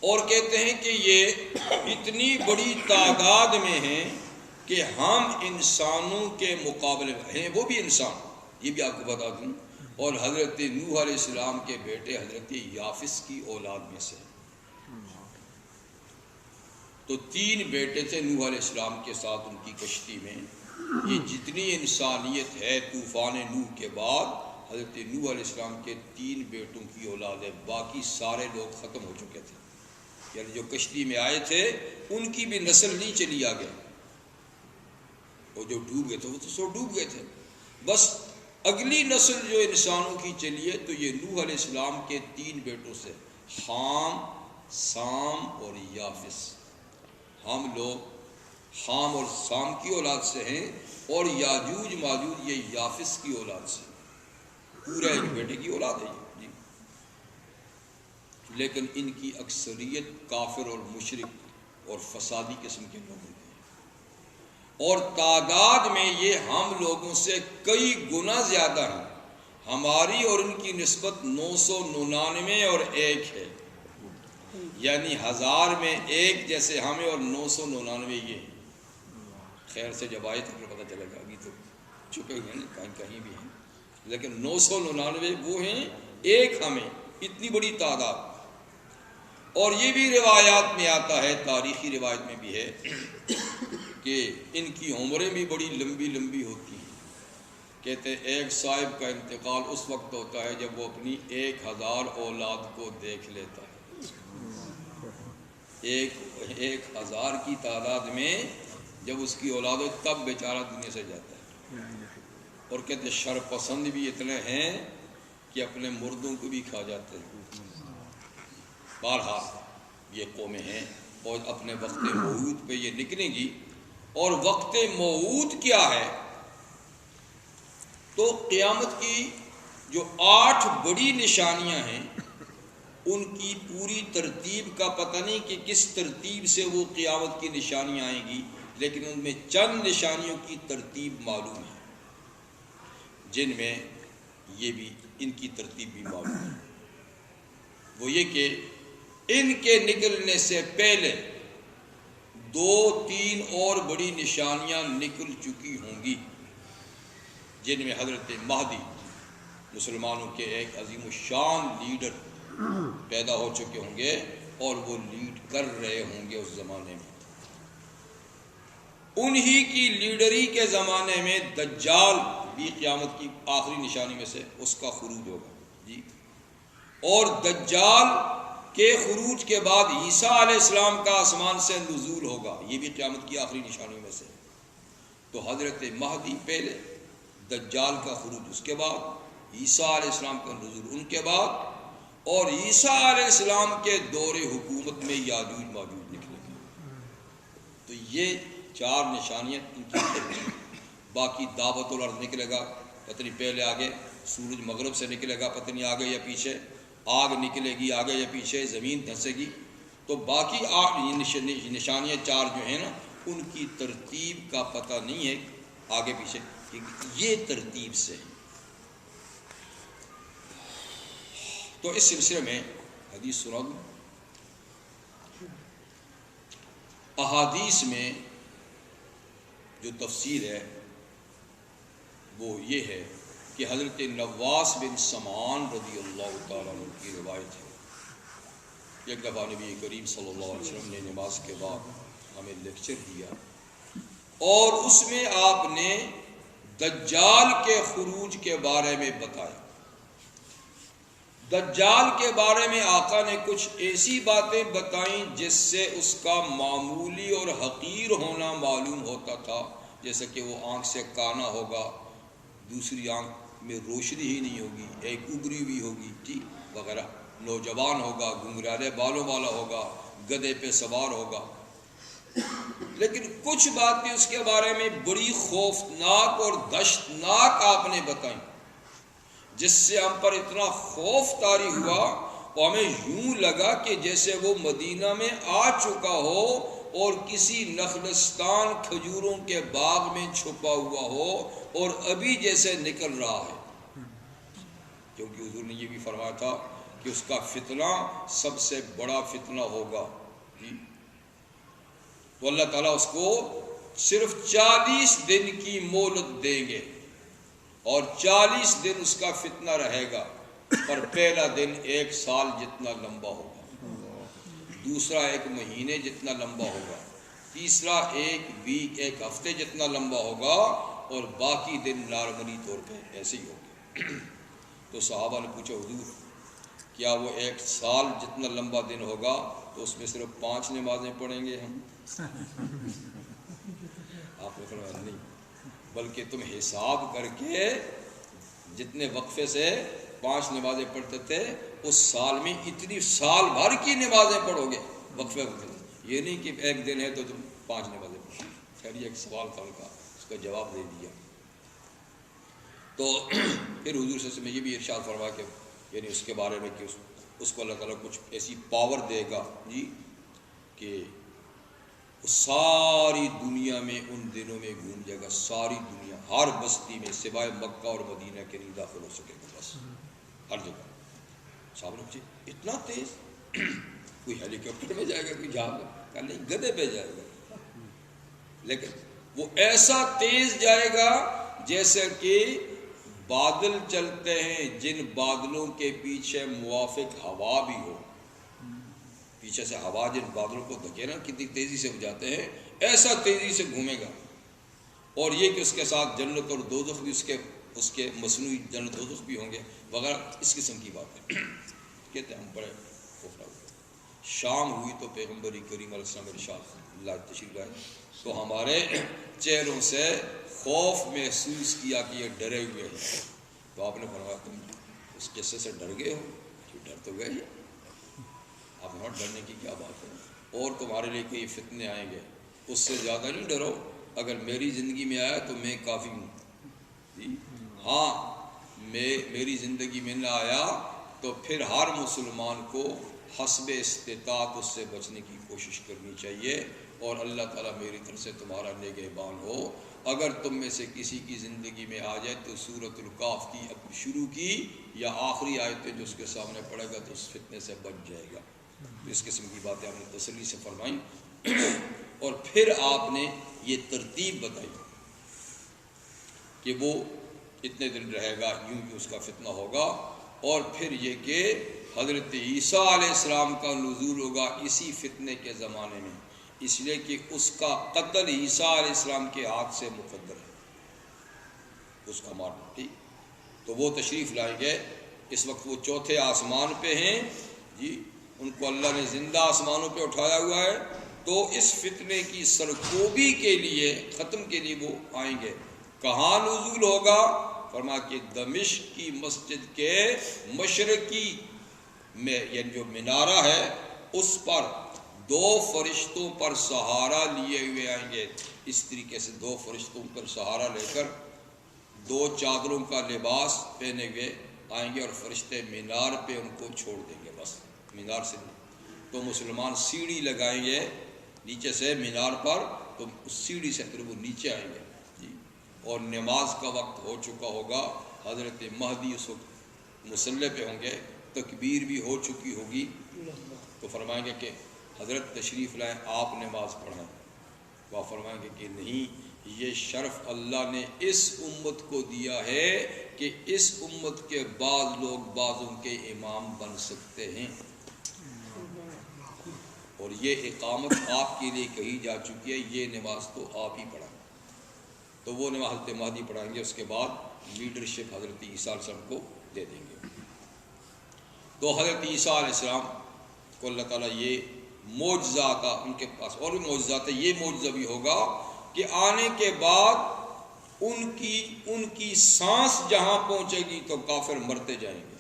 اور کہتے ہیں کہ یہ اتنی بڑی تعداد میں ہیں کہ ہم انسانوں کے مقابلے میں ہیں، وہ بھی انسان، یہ بھی آپ کو بتا دوں، اور حضرت نوح علیہ السلام کے بیٹے حضرت یافس کی اولاد میں سے۔ تو 3 بیٹے تھے نوح علیہ السلام کے ساتھ ان کی کشتی میں۔ یہ جتنی انسانیت ہے طوفان نوح کے بعد حضرت نوح علیہ السلام کے 3 بیٹوں کی اولاد ہے، باقی سارے لوگ ختم ہو چکے تھے، یعنی جو کشتی میں آئے تھے ان کی بھی نسل نہیں چلی آگے، وہ جو ڈوب گئے تھے وہ تو سو ڈوب گئے تھے، بس اگلی نسل جو انسانوں کی چلی ہے تو یہ نوح علیہ السلام کے 3 بیٹوں سے، حام، سام اور یافس۔ ہم لوگ حام اور سام کی اولاد سے ہیں، اور یاجوج ماجوج یہ یافس کی اولاد سے، پورا ایک بیٹے کی اولاد ہے جی۔ لیکن ان کی اکثریت کافر اور مشرک اور فسادی قسم کے لوگ ہیں، اور تعداد میں یہ ہم لوگوں سے کئی گنا زیادہ ہیں، ہماری اور ان کی نسبت 999 اور 1 ہے، یعنی 1000 میں 1 جیسے ہمیں اور 999 یہ ہیں۔ خیر سے جب آئے تو پتہ چلے گا، ابھی تو چھپے ہوئے ہیں کہیں کہیں بھی ہیں، لیکن 999 وہ ہیں، 1 ہمیں، اتنی بڑی تعداد۔ اور یہ بھی روایات میں آتا ہے، تاریخی روایت میں بھی ہے کہ ان کی عمریں بھی بڑی لمبی لمبی ہوتی ہیں۔ کہتے ہیں ایک صاحب کا انتقال اس وقت ہوتا ہے جب وہ اپنی 1000 اولاد کو دیکھ لیتا ہے، 1000 کی تعداد میں جب اس کی اولاد ہو تب بیچارہ دنیا سے جاتا ہے۔ اور کہتے ہیں شر پسند بھی اتنے ہیں کہ اپنے مردوں کو بھی کھا جاتے ہیں۔ بہرحال یہ قومیں ہیں، اور اپنے وقت موعود پہ یہ نکلیں گی۔ اور وقت موعود کیا ہے؟ تو قیامت کی جو 8 بڑی نشانیاں ہیں ان کی پوری ترتیب کا پتہ نہیں کہ کس ترتیب سے وہ قیامت کی نشانیاں آئیں گی، لیکن ان میں چند نشانیوں کی ترتیب معلوم ہے، جن میں یہ بھی ان کی ترتیب بھی معلوم ہے۔ وہ یہ کہ ان کے نکلنے سے پہلے 2-3 اور بڑی نشانیاں نکل چکی ہوں گی، جن میں حضرت مہدی مسلمانوں کے ایک عظیم الشان لیڈر پیدا ہو چکے ہوں گے، اور وہ لیڈ کر رہے ہوں گے اس زمانے میں۔ انہی کی لیڈری کے زمانے میں دجال بھی قیامت کی آخری نشانی میں سے اس کا خروج ہوگا جی۔ اور دجال کے خروج کے بعد عیسیٰ علیہ السلام کا آسمان سے نزول ہوگا، یہ بھی قیامت کی آخری نشانیوں میں سے۔ تو حضرت مہدی پہلے، دجال کا خروج اس کے بعد، عیسیٰ علیہ السلام کا نزول ان کے بعد، اور عیسیٰ علیہ السلام کے دور حکومت میں یاجوج ماجوج نکلے گے. تو یہ 4 نشانیاں ان کی ترتیب. باقی دعوت الارض نکلے گا، پتہ نہیں پہلے آگے سورج مغرب سے نکلے گا، پتہ نہیں آگے یا پیچھے، آگ نکلے گی آگے یا پیچھے، زمین دھنسے گی. تو باقی نشانیاں 4 جو ہیں نا، ان کی ترتیب کا پتہ نہیں ہے آگے پیچھے، کہ یہ ترتیب سے ہے. تو اس سلسلے میں حدیث سنا دوں. احادیث میں جو تفسیر ہے وہ یہ ہے کہ حضرت نواس بن سمعان رضی اللہ تعالیٰ عنہ کی روایت ہے. ایک دفعہ نبی کریم صلی اللہ علیہ وسلم نے نماز کے بعد ہمیں لیکچر دیا، اور اس میں آپ نے دجال کے خروج کے بارے میں بتایا. دجال کے بارے میں آقا نے کچھ ایسی باتیں بتائیں جس سے اس کا معمولی اور حقیر ہونا معلوم ہوتا تھا، جیسے کہ وہ آنکھ سے کانا ہوگا، دوسری آنکھ میں روشنی ہی نہیں ہوگی، ایک اگری ہوئی ہوگی، ٹھیک وغیرہ، نوجوان ہوگا، گھنگھرالے بالوں والا ہوگا، گدھے پہ سوار ہوگا. لیکن کچھ باتیں اس کے بارے میں بڑی خوفناک اور دہشتناک آپ نے بتائیں، جس سے ہم پر اتنا خوف طاری ہوا اور ہمیں یوں لگا کہ جیسے وہ مدینہ میں آ چکا ہو اور کسی نخلستان کھجوروں کے باغ میں چھپا ہوا ہو اور ابھی جیسے نکل رہا ہے. کیونکہ حضور نے یہ بھی فرمایا تھا کہ اس کا فتنہ سب سے بڑا فتنہ ہوگا. تو اللہ تعالیٰ اس کو صرف 40 دن کی مہلت دیں گے، اور 40 دن اس کا فتنہ رہے گا. پر پہلا دن 1 سال جتنا لمبا ہوگا، دوسرا 1 مہینے جتنا لمبا ہوگا، تیسرا 1 ویک 1 ہفتے جتنا لمبا ہوگا، اور باقی دن نارملی طور پہ ایسے ہی ہوگے. تو صحابہ نے پوچھا حضور کیا وہ 1 سال جتنا لمبا دن ہوگا تو اس میں صرف 5 نمازیں پڑھیں گے ہم؟ آپ نے فرمایا نہیں، بلکہ تم حساب کر کے جتنے وقفے سے 5 نمازیں پڑھتے تھے اس سال میں اتنی سال بھر کی نمازیں پڑھو گے وقفے وقفے. یہ نہیں کہ 1 دن ہے تو تم 5 نمازیں پڑھو. خیر یہ ایک سوال تھا ان کا، اس کا جواب دے دیا. تو پھر حضور صلی اللہ علیہ وسلم نے یہ بھی ارشاد فرمایا کہ یعنی اس کے بارے میں کہ اس کو اللہ تعالیٰ کچھ ایسی پاور دے گا کہ ساری دنیا میں ان دنوں میں گھوم جائے گا، ساری دنیا، ہر بستی میں سوائے مکہ اور مدینہ کے نہیں داخل ہو سکے گا، بس ہر جگہ. صاحب نے پوچھے اتنا تیز؟ کوئی ہیلی کاپٹر میں جائے گا، کوئی جہاز میں؟ نہیں، گدھے پہ جائے گا. لیکن وہ ایسا تیز جائے گا جیسے کہ بادل چلتے ہیں جن بادلوں کے پیچھے موافق ہوا بھی ہو. پیچھے سے ہوا جن بادلوں کو دھکے نا کتنی تیزی سے ہو جاتے ہیں، ایسا تیزی سے گھومے گا. اور یہ کہ اس کے ساتھ جنت اور دوزخ بھی اس کے مصنوعی جنت دوزخ بھی ہوں گے وغیرہ، اس قسم کی بات ہے. کہتے ہیں ہم بڑے خوفنا ہوئے. شام ہوئی تو پیغمبر کریم علیہ السلام ارشاد اللہ تشریف لائے تو ہمارے چہروں سے خوف محسوس کیا کہ یہ ڈرے ہوئے ہیں. تو آپ نے فرمایا تم اس قصے سے ڈر گئے ہو؟ کہ ڈر تو گئے. آپ نے ڈرنے کی کیا بات ہے، اور تمہارے لیے کئی فتنے آئیں گے، اس سے زیادہ نہیں ڈرو. اگر میری زندگی میں آیا تو میں کافی ہوں. ہاں میری زندگی میں نہ آیا تو پھر ہر مسلمان کو حسب استطاعت اس سے بچنے کی کوشش کرنی چاہیے. اور اللہ تعالیٰ میری طرف سے تمہارا نگہبان ہو. اگر تم میں سے کسی کی زندگی میں آ جائے تو سورۃ الکاف کی اب شروع کی یا آخری آیتیں جو اس کے سامنے پڑے گا تو اس فتنے سے بچ جائے گا. تو اس قسم کی باتیں آپ نے تسلی سے فرمائیں. اور پھر آپ نے یہ ترتیب بتائی کہ وہ اتنے دن رہے گا، یوں یوں اس کا فتنہ ہوگا. اور پھر یہ کہ حضرت عیسیٰ علیہ السلام کا نزول ہوگا اسی فتنے کے زمانے میں، اس لیے کہ اس کا قتل عیسیٰ علیہ السلام کے ہاتھ سے مقدر ہے، اس کا مارنا. ٹھیک، تو وہ تشریف لائیں گے. اس وقت وہ 4تھے آسمان پہ ہیں ان کو اللہ نے زندہ آسمانوں پہ اٹھایا ہوا ہے. تو اس فتنے کی سرکوبی کے لیے، ختم کے لیے وہ آئیں گے. کہاں نزول ہوگا؟ فرمایا کہ دمشق کی مسجد کے مشرقی میں یعنی جو مینارہ ہے اس پر 2 فرشتوں پر سہارا لیے ہوئے آئیں گے. اس طریقے سے 2 فرشتوں پر سہارا لے کر 2 چادروں کا لباس پہنے ہوئے آئیں گے اور فرشتے مینار پہ ان کو چھوڑ دیں گے. بس مینار سے تو مسلمان سیڑھی لگائیں گے نیچے سے مینار پر, تو اس سیڑھی سے پھر وہ نیچے آئیں گے جی. اور نماز کا وقت ہو چکا ہوگا, حضرت مہدی اس وقت مصلی پہ ہوں گے, تکبیر بھی ہو چکی ہوگی, تو فرمائیں گے کہ حضرت تشریف لائیں, آپ نماز پڑھیں. وہ فرمائیں گے کہ نہیں, یہ شرف اللہ نے اس امت کو دیا ہے کہ اس امت کے بعض لوگ بعضوں کے امام بن سکتے ہیں, اور یہ اقامت آپ کے لیے کہی جا چکی ہے, یہ نماز تو آپ ہی پڑھائیں. تو وہ نماز حضرت مہدی پڑھائیں گے, اس کے بعد لیڈرشپ حضرت عیسیٰ علیہ السلام کو دے دیں گے. تو حضرت عیسیٰ علیہ السلام کو اللہ تعالیٰ یہ معجزہ تھا, ان کے پاس اور بھی معجزات ہے. یہ معجزہ بھی ہوگا کہ آنے کے بعد ان کی سانس جہاں پہنچے گی تو کافر مرتے جائیں گے,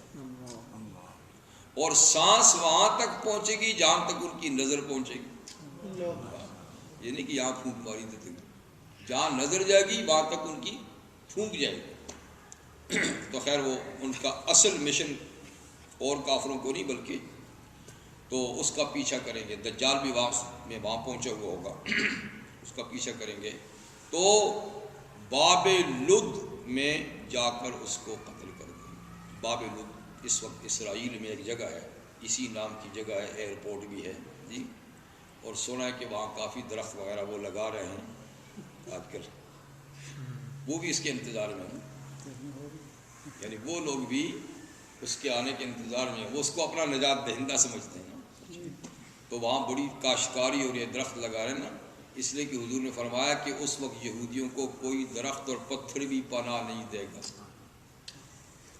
اور سانس وہاں تک پہنچے گی جہاں تک ان کی نظر پہنچے گی. یہ نہیں کہ یہاں پھونک ماری دیتے, جہاں نظر جائے گی وہاں تک ان کی پھونک جائے گی. تو خیر وہ ان کا اصل مشن اور کافروں کو نہیں بلکہ تو اس کا پیچھا کریں گے. دجال بھی وہاں پہنچا ہوا ہوگا, اس کا پیچھا کریں گے. تو باب لد میں جا کر اس کو قتل کر دیں گے. باب لد اس وقت اسرائیل میں ایک جگہ ہے, اسی نام کی جگہ ہے, ایئرپورٹ بھی ہے جی. اور سنا ہے کہ وہاں کافی درخت وغیرہ وہ لگا رہے ہیں آج کل, وہ بھی اس کے انتظار میں ہیں. یعنی وہ لوگ بھی اس کے آنے کے انتظار میں ہیں, وہ اس کو اپنا نجات دہندہ سمجھتے ہیں نا. تو وہاں بڑی کاشتکاری اور یہ درخت لگا رہے ہیں نا, اس لیے کہ حضور نے فرمایا کہ اس وقت یہودیوں کو کوئی درخت اور پتھر بھی پناہ نہیں دے گا.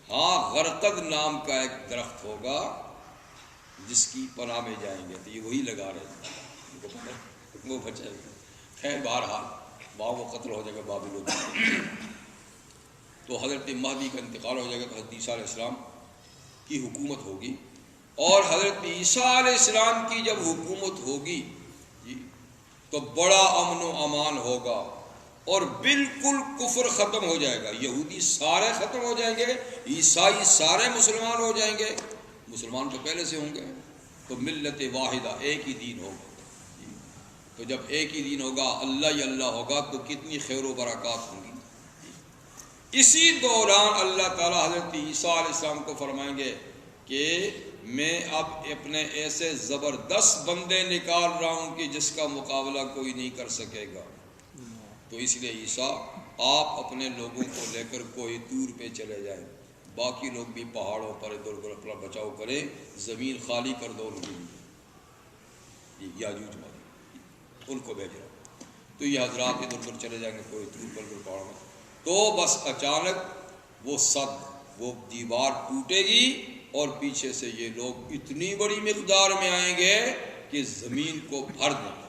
ہاں غرقد نام کا ایک درخت ہوگا جس کی پناہ میں جائیں گے, تو یہ وہی لگا رہے ہیں, وہ بچائے گا. خیر بہرحال وہاں وہ قتل ہو جائے گا بابل. تو حضرت مہدی کا انتقال ہو جائے گا, تو حضرت عیسیٰ علیہ السلام کی حکومت ہوگی. اور حضرت عیسیٰ علیہ السلام کی جب حکومت ہوگی جی, تو بڑا امن و امان ہوگا, اور بالکل کفر ختم ہو جائے گا. یہودی سارے ختم ہو جائیں گے, عیسائی سارے مسلمان ہو جائیں گے. مسلمان تو پہلے سے ہوں گے, تو ملت واحدہ, ایک ہی دین ہوگا جی. تو جب ایک ہی دین ہوگا, اللہ ہی اللہ ہوگا, تو کتنی خیر و برکات ہوں گی. اسی دوران اللہ تعالیٰ حضرت عیسیٰ علیہ السلام کو فرمائیں گے کہ میں اب اپنے ایسے زبردست بندے نکال رہا ہوں کہ جس کا مقابلہ کوئی نہیں کر سکے گا. تو اس لیے عیسیٰ آپ اپنے لوگوں کو لے کر کوئی دور پہ چلے جائیں, باقی لوگ بھی پہاڑوں پر ادھر ادھر اپنا بچاؤ کریں, زمین خالی کر دو ان کی, یاجوج ماجوج ان کو بھیج رہا. تو یہ حضرات ادھر ادھر چلے جائیں گے کوئی دور پر کوئی پہاڑوں میں. تو بس اچانک وہ وہ دیوار ٹوٹے گی, اور پیچھے سے یہ لوگ اتنی بڑی مقدار میں آئیں گے کہ زمین کو بھر دیں گے,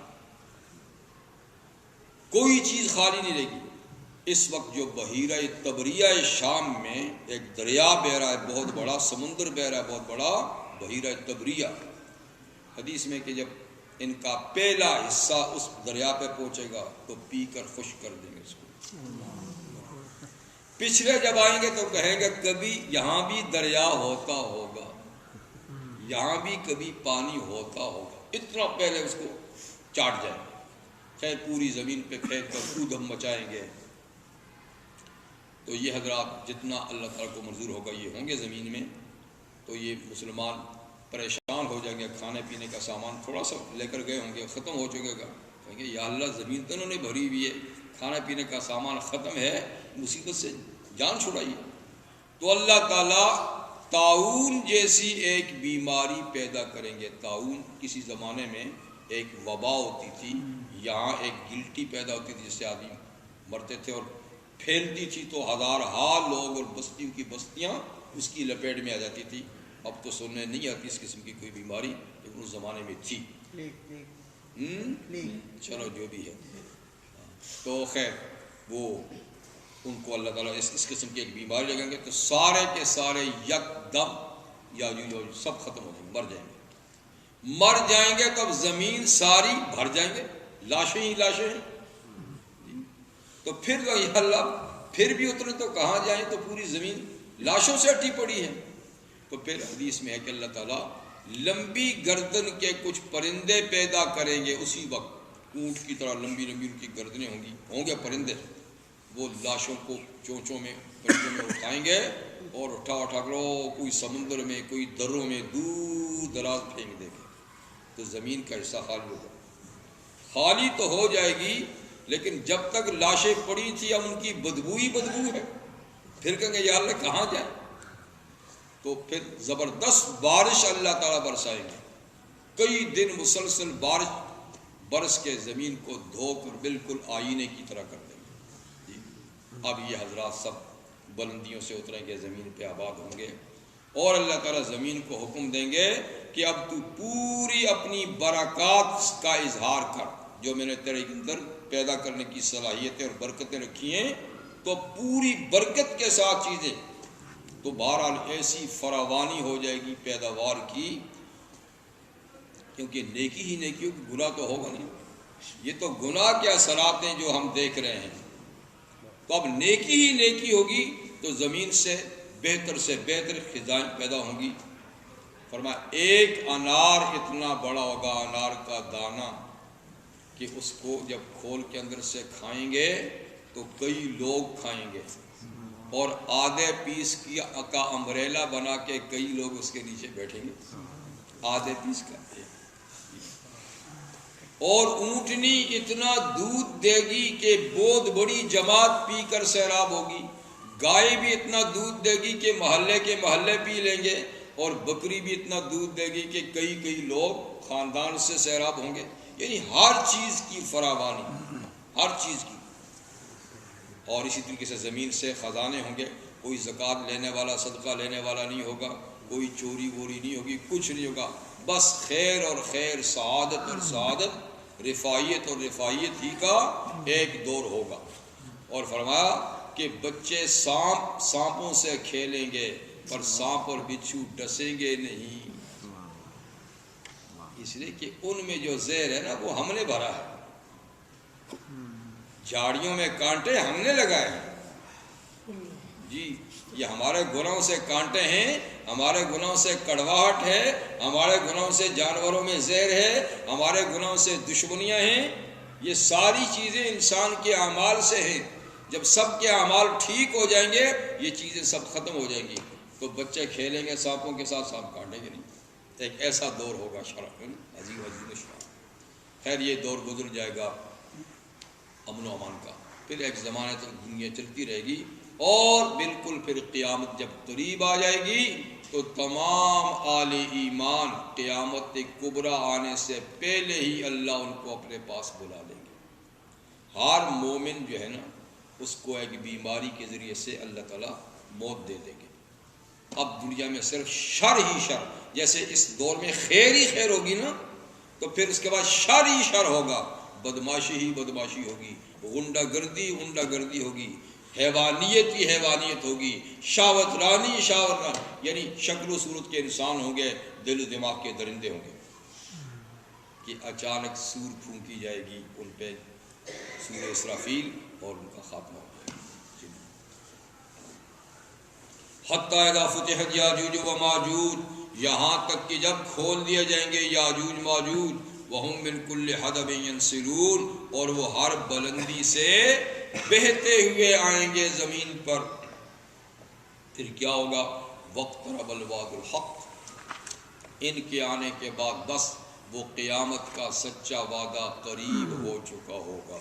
کوئی چیز خالی نہیں رہے گی. اس وقت جو بحیرہ طبریہ شام میں ایک دریا بہہ رہا ہے, بہت بڑا سمندر بہہ رہا ہے, بہت بڑا بحیرہ طبریہ. حدیث میں کہ جب ان کا پہلا حصہ اس دریا پہ پہنچے گا تو پی کر خشک کر دیں گے اس کو. پچھلے جب آئیں گے تو کہیں گے کبھی یہاں بھی دریا ہوتا ہوگا, یہاں بھی کبھی پانی ہوتا ہوگا. اتنا پہلے اس کو چاٹ جائیں گے. خیر پوری زمین پہ پھینک کر ادھم مچائیں گے. تو یہ حضرات جتنا اللہ تعالیٰ کو منظور ہوگا یہ ہوں گے زمین میں. تو یہ مسلمان پریشان ہو جائیں گے, کھانے پینے کا سامان تھوڑا سا لے کر گئے ہوں گے, ختم ہو چکے گا. کہیں گے یا اللہ زمین تو انہوں نے بھری ہوئی ہے, کھانا پینے کا سامان ختم ہے, مصیبت سے جان چھڑائیے. تو اللہ تعالیٰ طاعون جیسی ایک بیماری پیدا کریں گے. طاعون کسی زمانے میں ایک وبا ہوتی تھی, یہاں ایک گلٹی پیدا ہوتی تھی جس سے آدمی مرتے تھے, اور پھیلتی تھی تو ہزارہا لوگ اور بستیوں کی بستیاں اس کی لپیٹ میں آ جاتی تھی. اب تو سننے نہیں آتی اس قسم کی کوئی بیماری, لیکن اس زمانے میں تھی. چلو جو بھی ہے. تو خیر وہ ان کو اللہ تعالیٰ اس قسم کی ایک بیماری لگیں گے, تو سارے کے سارے یک دم یاجوج اور سب ختم ہو جائیں گے، مر جائیں گے تو اب زمین ساری بھر جائیں گے، لاشیں ہی لاشیں ہیں۔ تو پھر تو یا اللہ پھر بھی اتنے تو کہاں جائیں، تو پوری زمین لاشوں سے اٹھی پڑی ہے۔ تو پھر حدیث میں ہے کہ اللہ تعالیٰ لمبی گردن کے کچھ پرندے پیدا کریں گے، اسی وقت اونٹ کی طرح لمبی لمبی ان کی گردنیں ہوں گے پرندے، وہ لاشوں کو چونچوں میں پرندوں میں اٹھائیں گے اور اٹھا کرو کوئی سمندر میں کوئی دروں میں دور دراز پھینک دیں گے، تو زمین کا حصہ خالی ہوگا۔ خالی تو ہو جائے گی لیکن جب تک لاشیں پڑی تھی اب ان کی بدبو ہی بدبو ہے، پھر کہیں گے یا اللہ کہاں جائیں؟ تو پھر زبردست بارش اللہ تعالیٰ برسائیں گے، کئی دن مسلسل بارش برس کے زمین کو دھو کر بالکل آئینے کی طرح کر دیں گے۔ اب یہ حضرات سب بلندیوں سے اتریں گے، زمین پہ آباد ہوں گے، اور اللہ تعالیٰ زمین کو حکم دیں گے کہ اب تو پوری اپنی برکات کا اظہار کر، جو میں نے تیرے اندر پیدا کرنے کی صلاحیتیں اور برکتیں رکھی ہیں، تو پوری برکت کے ساتھ چیزیں، تو بہرحال ایسی فراوانی ہو جائے گی پیداوار کی، کیونکہ نیکی ہی نیکی ہوگی، گناہ تو ہوگا نہیں۔ یہ تو گناہ کے اثرات ہیں جو ہم دیکھ رہے ہیں، تو اب نیکی ہی نیکی ہوگی تو زمین سے بہتر خزائیں پیدا ہوں گی۔ فرمایا ایک انار اتنا بڑا ہوگا، انار کا دانہ، کہ اس کو جب کھول کے اندر سے کھائیں گے تو کئی لوگ کھائیں گے، اور آدھے پیس کا امبریلا بنا کے کئی لوگ اس کے نیچے بیٹھیں گے، آدھے پیس کا۔ اور اونٹنی اتنا دودھ دے گی کہ بہت بڑی جماعت پی کر سیراب ہوگی، گائے بھی اتنا دودھ دے گی کہ محلے کے محلے پی لیں گے، اور بکری بھی اتنا دودھ دے گی کہ کئی لوگ خاندان سے سیراب ہوں گے۔ یعنی ہر چیز کی فراوانی، ہر چیز کی۔ اور اسی طریقے سے زمین سے خزانے ہوں گے، کوئی زکوٰۃ لینے والا صدقہ لینے والا نہیں ہوگا، کوئی چوری ووری نہیں ہوگی، کچھ نہیں ہوگا، بس خیر اور خیر، سعادت اور سعادت، رفاہیت اور رفاہیت ہی کا ایک دور ہوگا۔ اور فرمایا کہ بچے سانپوں سے کھیلیں گے پر سانپ اور بچھو ڈسیں گے نہیں، اس لیے کہ ان میں جو زہر ہے نا وہ ہم نے بھرا ہے، جھاڑیوں میں کانٹے ہم نے لگائے ہیں جی، یہ ہمارے گناہوں سے کانٹے ہیں، ہمارے گناہوں سے کڑواہٹ ہے، ہمارے گناہوں سے جانوروں میں زہر ہے، ہمارے گناہوں سے دشمنیاں ہیں، یہ ساری چیزیں انسان کے اعمال سے ہیں۔ جب سب کے اعمال ٹھیک ہو جائیں گے یہ چیزیں سب ختم ہو جائیں گی، تو بچے کھیلیں گے سانپوں کے ساتھ، سانپ کاٹیں گے نہیں۔ ایک ایسا دور ہوگا عظیم شان۔ خیر یہ دور گزر جائے گا امن و امان کا، پھر ایک زمانے تک دنیا چلتی رہے گی، اور بالکل پھر قیامت جب قریب آ جائے گی تو تمام آل ایمان قیامت کبریٰ آنے سے پہلے ہی اللہ ان کو اپنے پاس بلا لیں گے۔ ہر مومن جو ہے نا اس کو ایک بیماری کے ذریعے سے اللہ تعالیٰ موت دے دیں گے۔ اب دنیا میں صرف شر ہی شر، جیسے اس دور میں خیر ہی خیر ہوگی نا، تو پھر اس کے بعد شر ہی شر ہوگا، بدماشی ہی بدماشی ہوگی، غنڈہ گردی ہوگی، حیوانیت ہی حیوانیت ہوگی، شہوت رانی، یعنی شکل و صورت کے انسان ہوں گے، دل و دماغ کے درندے ہوں گے، کہ اچانک سور پھونکی جائے گی ان پہ، سور اسرافیل، اور ان کا خاتمہ ہو جائے گا۔ حتی اذا فتحت یاجوج و ماجوج، یہاں تک کہ جب کھول دیے جائیں گے یاجوج ماجوج، وہم من کل حدب ینسلون، اور وہ ہر بلندی سے بہتے ہوئے آئیں گے زمین پر۔ پھر کیا ہوگا؟ واقترب الوعد الحق، ان کے آنے کے بعد بس وہ قیامت کا سچا وعدہ قریب ہو چکا ہوگا۔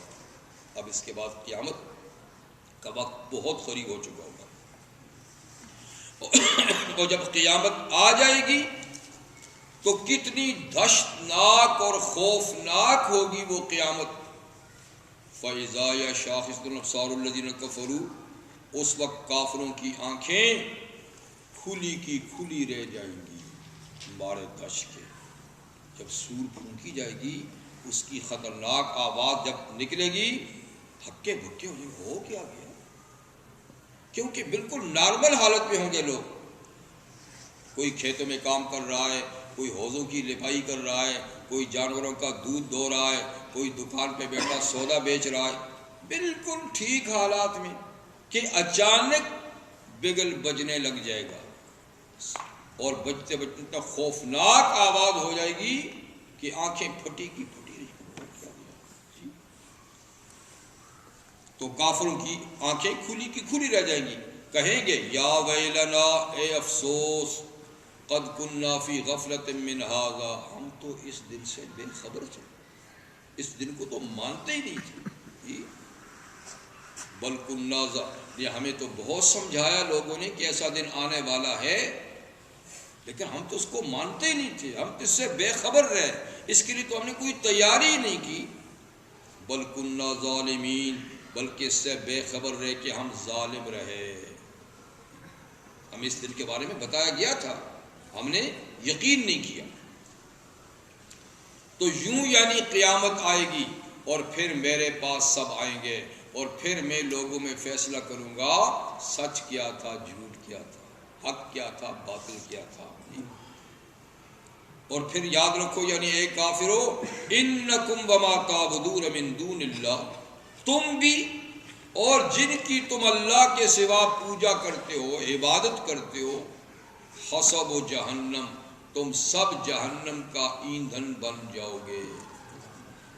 اب اس کے بعد قیامت کا وقت بہت قریب ہو چکا ہوگا، اور جب قیامت آ جائے گی تو کتنی دہشتناک اور خوفناک ہوگی وہ قیامت۔ فَإِذَا يَشَاخِصُ الْأَبْصَارُ الَّذِينَ كَفَرُوا، اس وقت کافروں کی آنکھیں کھلی کی کھلی رہ جائیں گی مارے دش کے۔ جب سور پھونکی جائے گی اس کی خطرناک آواز جب نکلے گی، ہکے بھکے ہو کیا گیا، کیونکہ بالکل نارمل حالت میں ہوں گے لوگ، کوئی کھیتوں میں کام کر رہا ہے، کوئی حوضوں کی لپائی کر رہا ہے، کوئی جانوروں کا دودھ دو رہا ہے، کوئی دکان پہ بیٹھا سودا بیچ رہا ہے، بالکل ٹھیک حالات میں، کہ اچانک بگل بجنے لگ جائے گا اور بجتے بجتے اتنا خوفناک آواز ہو جائے گی کہ آنکھیں پھٹی کی پھٹی رہی۔ تو کافروں کی آنکھیں کھلی کی کھلی رہ جائیں گی، کہیں گے یا ویلنا، اے افسوس، قد کننا فی غفلت من ھذا، ہم تو اس دن سے بے خبر تھے، اس دن کو تو مانتے ہی نہیں تھے۔ بل کننا، یہ ہمیں تو بہت سمجھایا لوگوں نے کہ ایسا دن آنے والا ہے، لیکن ہم تو اس کو مانتے ہی نہیں تھے، ہم اس سے بے خبر رہے، اس کے لیے تو ہم نے کوئی تیاری ہی نہیں کی۔ بل کننا ظالمین، بلکہ اس سے بے خبر رہے کہ ہم ظالم رہے، ہمیں اس دن کے بارے میں بتایا گیا تھا، ہم نے یقین نہیں کیا۔ تو یوں یعنی قیامت آئے گی اور پھر میرے پاس سب آئیں گے اور پھر میں لوگوں میں فیصلہ کروں گا سچ کیا تھا، جھوٹ کیا تھا، حق کیا تھا، باطل کیا تھا۔ اور پھر یاد رکھو یعنی ایک کافرو، انکم وما تعبدون من دون اللہ، تم بھی اور جن کی تم اللہ کے سوا پوجا کرتے ہو، عبادت کرتے ہو، حسب و جہنم، تم سب جہنم کا ایندھن بن جاؤ گے،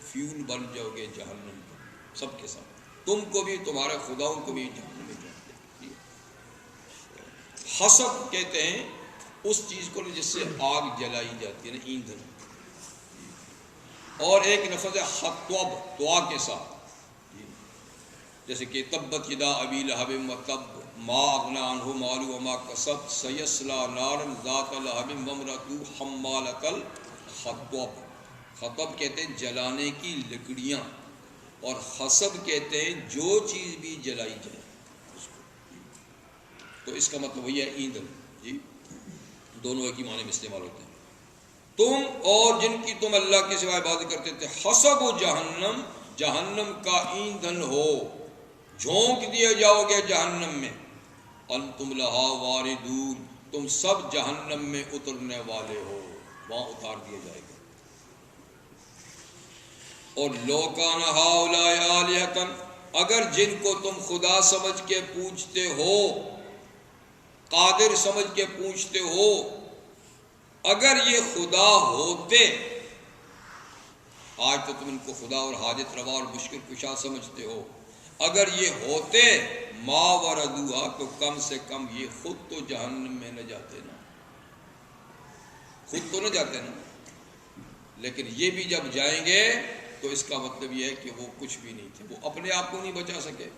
فیول بن جاؤ گے جہنم کا، سب کے سب، تم کو بھی تمہارے خداؤں کو بھی جہنم میں جاؤ گے۔ حسب کہتے ہیں اس چیز کو جس سے آگ جلائی جاتی ہے نا، ایندھن۔ اور ایک لفظ ہے حطب، دعا کے ساتھ، جیسے کہ تبت یدا ابی لہب وتب ما اغنی عنہ مالہ وما کسب سیصلی نارا ذات لہب وامرأتہ حمالۃ الحطب۔ حطب کہتے ہیں جلانے کی لکڑیاں، اور حسب کہتے ہیں جو چیز بھی جلائی جائے اس کو، تو اس کا مطلب وہی ہے ایندھن، جی دونوں ایک ہی معنی میں استعمال ہوتے ہیں۔ تم اور جن کی تم اللہ کے سوا عبادت کرتے تھے، حسب و جہنم، جہنم کا ایندھن ہو، جھونک دیے جاؤ گے جہنم میں، انتم لہا واردون، تم سب جہنم میں اترنے والے ہو، وہاں اتار دیا جائے گا۔ اور لو کان ہؤلاء آلہۃ، اگر جن کو تم خدا سمجھ کے پوجتے ہو، قادر سمجھ کے پوچھتے ہو، اگر یہ خدا ہوتے، آج تو تم ان کو خدا اور حاجت روا اور مشکل کشا سمجھتے ہو، اگر یہ ہوتے ما وردوہا، تو کم سے کم یہ خود تو جہنم میں نہ جاتے نا، خود تو نہ جاتے نا، لیکن یہ بھی جب جائیں گے تو اس کا مطلب یہ ہے کہ وہ کچھ بھی نہیں تھے، وہ اپنے آپ کو نہیں بچا سکے۔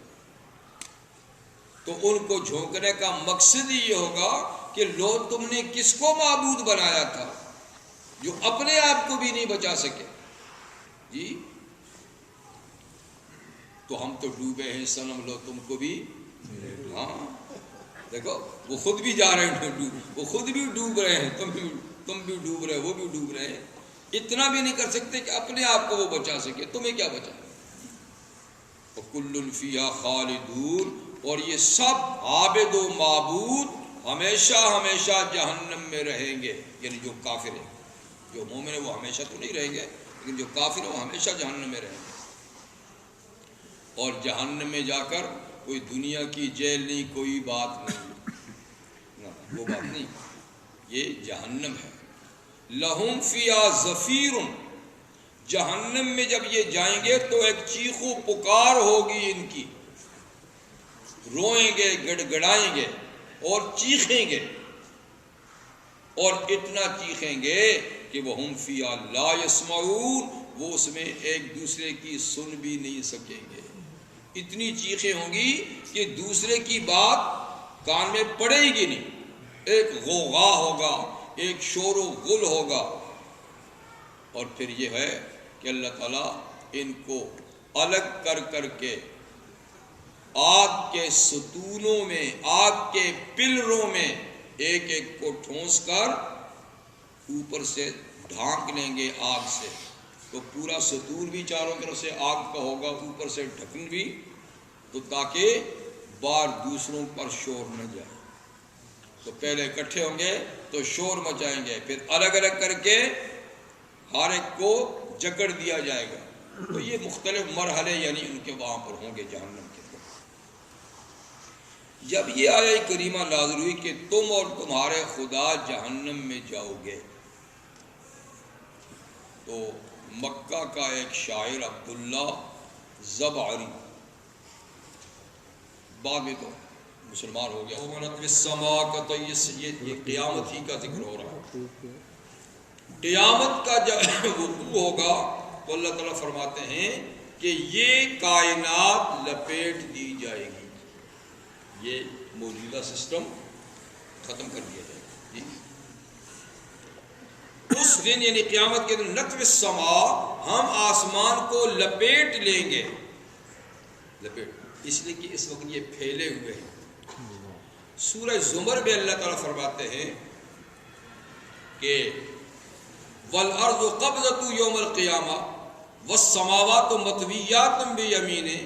تو ان کو جھونکنے کا مقصد ہی یہ ہوگا کہ لو تم نے کس کو معبود بنایا تھا جو اپنے آپ کو بھی نہیں بچا سکے، جی تو ہم تو ڈوبے ہیں صنم، لو تم کو بھی، ہاں دیکھو وہ خود بھی جا رہے ہیں ڈوب، وہ خود بھی ڈوب رہے ہیں، تم بھی ڈوب رہے، وہ بھی ڈوب رہے ہیں، اتنا بھی نہیں کر سکتے کہ اپنے آپ کو وہ بچا سکے، تمہیں کیا بچا۔ وَكُلٌّ فِيهَا خَالِدُونَ، اور یہ سب عابد و معبود ہمیشہ ہمیشہ جہنم میں رہیں گے، یعنی جو کافر ہیں، جو مومن ہیں وہ ہمیشہ تو نہیں رہیں گے، لیکن جو کافر ہیں وہ ہمیشہ جہنم میں رہیں گے۔ اور جہنم میں جا کر کوئی دنیا کی جیل نہیں، کوئی بات نہیں، وہ بات نہیں، یہ جہنم ہے۔ لہم فیہا زفیر، جہنم میں جب یہ جائیں گے تو ایک چیخ و پکار ہوگی ان کی، روئیں گے، گڑ گڑائیں گے اور چیخیں گے، اور اتنا چیخیں گے کہ وہ ہم فیہا لا یسمعون، وہ اس میں ایک دوسرے کی سن بھی نہیں سکیں گے، اتنی چیخیں ہوں گی کہ دوسرے کی بات کان میں پڑے گی نہیں، ایک غوغا ہوگا، ایک شور و غل ہوگا۔ اور پھر یہ ہے کہ اللہ تعالیٰ ان کو الگ کر کر کے آگ کے ستونوں میں، آگ کے پلروں میں ایک ایک کو ٹھونس کر اوپر سے ڈھانک لیں گے آگ سے، تو پورا ستون بھی چاروں طرف سے آگ کا ہوگا، اوپر سے ڈھکن بھی، تو تاکہ بار دوسروں پر شور نہ جائے۔ تو پہلے اکٹھے ہوں گے تو شور مچائیں گے، پھر الگ الگ کر کے ہر ایک کو جکڑ دیا جائے گا۔ تو یہ مختلف مرحلے یعنی ان کے وہاں پر ہوں گے جہنم کے۔ جب یہ آیہ کریمہ نازل ہوئی کہ تم اور تمہارے خدا جہنم میں جاؤ گے، تو مکہ کا ایک شاعر عبداللہ زبعری، بعد میں تو مسلمان ہو گیا، یہ قیامت ہی کا ذکر ہو رہا ہے۔ قیامت کا جب وقوع ہوگا تو اللہ تعالیٰ فرماتے ہیں کہ یہ کائنات لپیٹ دی جائے گی، یہ موجودہ سسٹم ختم کر دیا جائے گا جی۔ اس دن یعنی قیامت کے دن نطوی السماء، ہم آسمان کو لپیٹ لیں گے، لپیٹ اس لیے کہ اس وقت یہ پھیلے ہوئے ہیں۔ سورہ زمر میں اللہ تعالیٰ فرماتے ہیں کہ وَالْأَرْضُ قَبْضَةُ يَوْمَ الْقِيَامَةِ وَالسَّمَاوَاتُ مَطْوِيَّاتٌ بِيَمِينِهِ،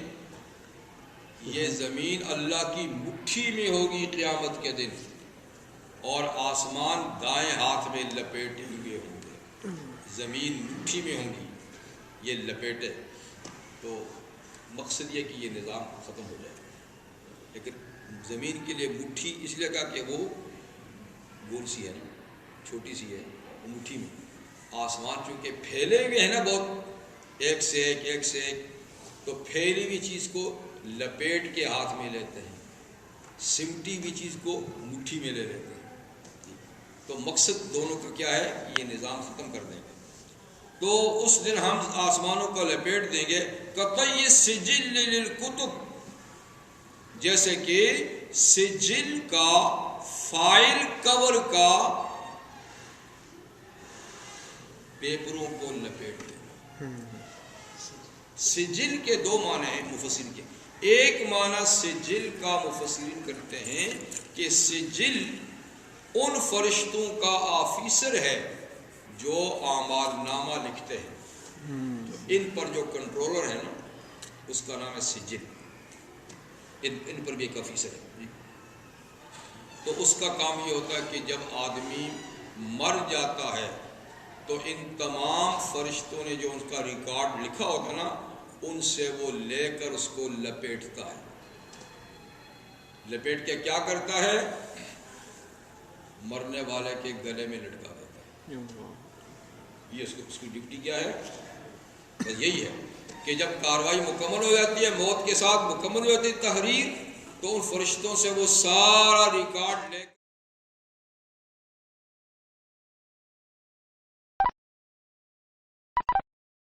یہ زمین اللہ کی مٹھی میں ہوگی قیامت کے دن، اور آسمان دائیں ہاتھ میں لپیٹے ہوئے ہوں گے۔ زمین مٹھی میں ہوں گی، یہ لپیٹے، تو مقصد یہ کہ یہ نظام ختم ہو جائے۔ لیکن زمین کے لیے مٹھی اس لیے کہا کہ وہ گول سی ہے نا، چھوٹی سی ہے، وہ مٹھی میں۔ آسمان چونکہ پھیلے ہوئے ہیں نا بہت، ایک سے ایک، تو پھیلی ہوئی چیز کو لپیٹ کے ہاتھ میں لیتے ہیں، سمٹی ہوئی چیز کو مٹھی میں لے لیتے ہیں۔ تو مقصد دونوں کا کیا ہے؟ یہ نظام ختم کر دیں گے۔ تو اس دن ہم آسمانوں کو لپیٹ دیں گے، کَطَيِّ السِّجِلِّ لِلْكُتُبِ، جیسے کہ سجل کا، فائل کور کا، پیپروں کو لپیٹ دینا۔ سجل کے دو معنی ہیں مفسرین کے۔ ایک معنی سجل کا مفسرین کرتے ہیں کہ سجل ان فرشتوں کا آفیسر ہے جو اعمال نامہ لکھتے ہیں، ان پر جو کنٹرولر ہے نا، اس کا نام ہے سجل، ان پر بھی ایک آفیسر ہے۔ تو اس کا کام یہ ہوتا ہے کہ جب آدمی مر جاتا ہے تو ان تمام فرشتوں نے جو ان کا ریکارڈ لکھا ہوتا ہے نا، ان سے وہ لے کر اس کو لپیٹتا ہے۔ لپیٹ کے کیا کرتا ہے؟ مرنے والے کے گلے میں لٹکا دیتا ہے۔ یہ اس کی ڈیوٹی کیا ہے؟ بس یہی ہے کہ جب کاروائی مکمل ہو جاتی ہے، موت کے ساتھ مکمل ہو جاتی ہے تحریر، تو ان فرشتوں سے وہ سارا ریکارڈ لے